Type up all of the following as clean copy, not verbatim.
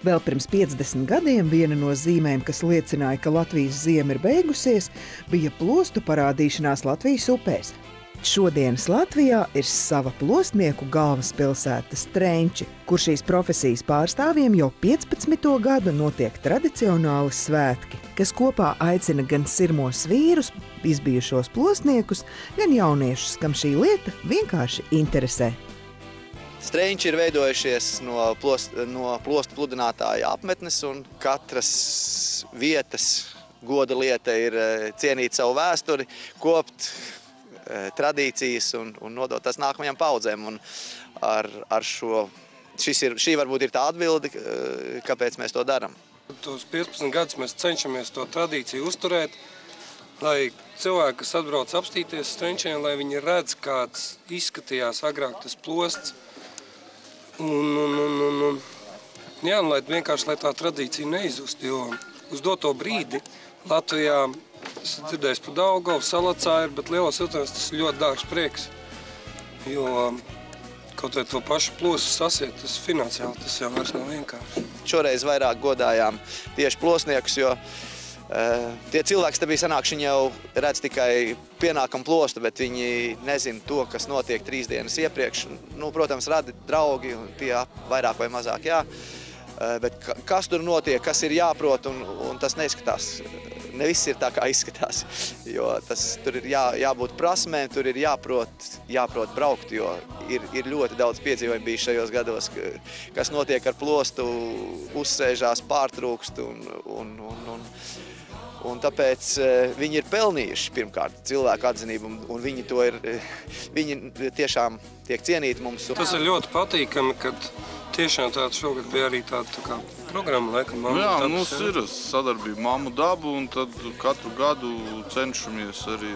Vēl pirms 50 gadiem viena no zīmēm, kas liecināja, ka Latvijas ziema ir beigusies, bija plostu parādīšanās Latvijas upēs. Šodienas Latvijā ir sava plostnieku galvaspilsēta Strenči, kur šīs profesijas pārstāvjiem jau 15. gadu notiek tradicionāli svētki, kas kopā aicina gan sirmos vīrus, izbijušos plostniekus, gan jauniešus, kam šī lieta vienkārši interesē. Strenči ir veidojušies no plostu pludinātāja apmetnes, un katras vietas goda lieta ir cienīt savu vēsturi, kopt tradīcijas un nodot tās nākamajām paudzēm. Un šī varbūt ir tā atbilde, kāpēc mēs to darām. Tos 15 gadus mēs cenšamies to tradīciju uzturēt, lai cilvēki, kas atbrauc apstīties Strenčiem, lai viņi redz, kāds izskatījās agrāk tas plosts. Jā, lai vienkārši lai tā tradīcija neizust, jo uz doto brīdi Latvijā, es dzirdēju par Daugavu, Salacāju, bet lielos vilcienos tas ir ļoti dārgs prieks, jo kaut vai to pašu plostu sasiet, tas finansiāli tas jau vairs nav vienkārši. Šoreiz vairāk godājām tieši plostniekus, jo tie cilvēki, te bija sanākuši, viņi jau redz tikai pienākam plostu, bet viņi nezina to, kas notiek 3 dienas iepriekš. Protams, radi draugi, un tie vairāk vai mazāk, jā. Bet kas tur notiek, kas ir jāprot, un tas neizskatās. Ne viss ir tā, kā izskatās, jo tur ir jābūt prasmēm, tur ir jāprot braukt, jo ir ļoti daudz piedzīvojumu bijis šajos gados, kas notiek ar plostu, uzsēžās, pārtrūkst, un tāpēc viņi ir pelnījuši pirmkārt cilvēku atzinību, un viņi tiešām tiek cienīti mums. Tas ir ļoti patīkami, kad tiešām tāda šogad bija arī tāda programma, laikam, Mammu Jā, dabas. mums ir sadarbība Mammu dabu, un tad katru gadu cenšamies arī,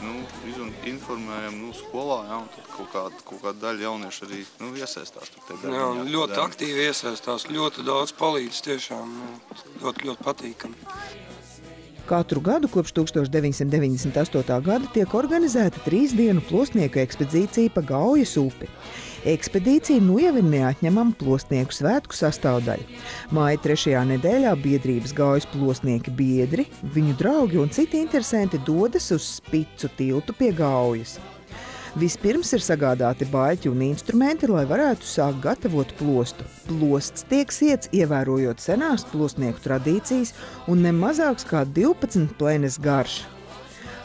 informējam, skolā, jā, un tad kaut kāda daļa jaunieši arī, iesaistās. Jā, un ļoti aktīvi iesaistās, ļoti daudz palīdz, tiešām, ļoti patīkami. Katru gadu kopš 1998. gada tiek organizēta 3 dienu plostnieku ekspedīcija pa Gaujas upi. Ekspedīcija jau ir neatņemama plostnieku svētku sastāvdaļa. Māja 3. nedēļā biedrības Gaujas plostnieki biedri, viņu draugi un citi interesanti dodas uz Spicu tiltu pie Gaujas. Vispirms ir sagādāti baļķi un instrumenti, lai varētu sākt gatavot plostu. Plosts tiek siets ievērojot senās plostnieku tradīcijas un ne mazāks kā 12 plenes garš.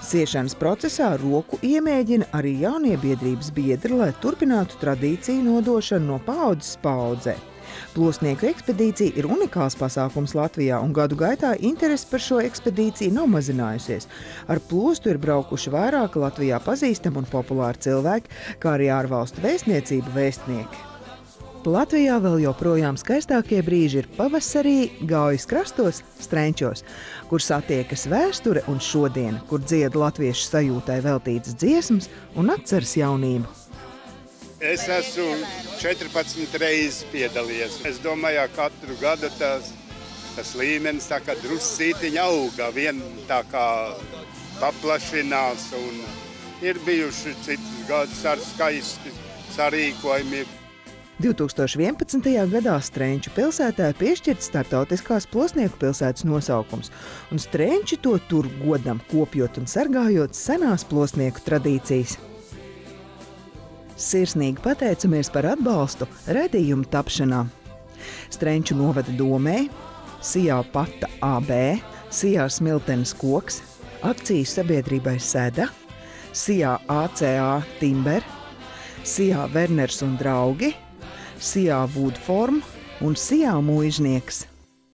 Siešanas procesā roku iemēģina arī jaunie biedrības biedri, lai turpinātu tradīciju nodošanu no paaudzes paaudzē. Plostnieku ekspedīcija ir unikāls pasākums Latvijā, un gadu gaitā interese par šo ekspedīciju nav mazinājusies. Ar plostu ir braukuši vairāki Latvijā pazīstami un populāri cilvēki, kā arī ārvalstu vēstniecību vēstnieki. Latvijā vēl joprojām skaistākie brīži ir pavasarī Gaujas krastos, Strenčos, kur satiekas vēsture un šodiena, kur dzied latviešu sajūtai veltītas dziesmas un atceras jaunību. Es esmu 14 reizes piedalījies. Es domāju, ka katru gadu tas līmenis tā kā druscītiņa auga, vien tā kā paplašinās, un ir bijuši citus gadus ar skaisti sarīkojumi. 2011. gadā Strenču pilsētā ir piešķirts startautiskās plostnieku pilsētas nosaukums, un Strenči to tur godam, kopjot un sargājot senās plostnieku tradīcijas. Sirsnīgi pateicamies par atbalstu raidījumu tapšanā. Strenču novada domē, Sijā Pata AB, Sijā Smiltenes koks, akciju sabiedrībai Seda, Sijā ACA Timber, Sijā Werners un draugi, Sijā Woodform un Sijā Muižnieks.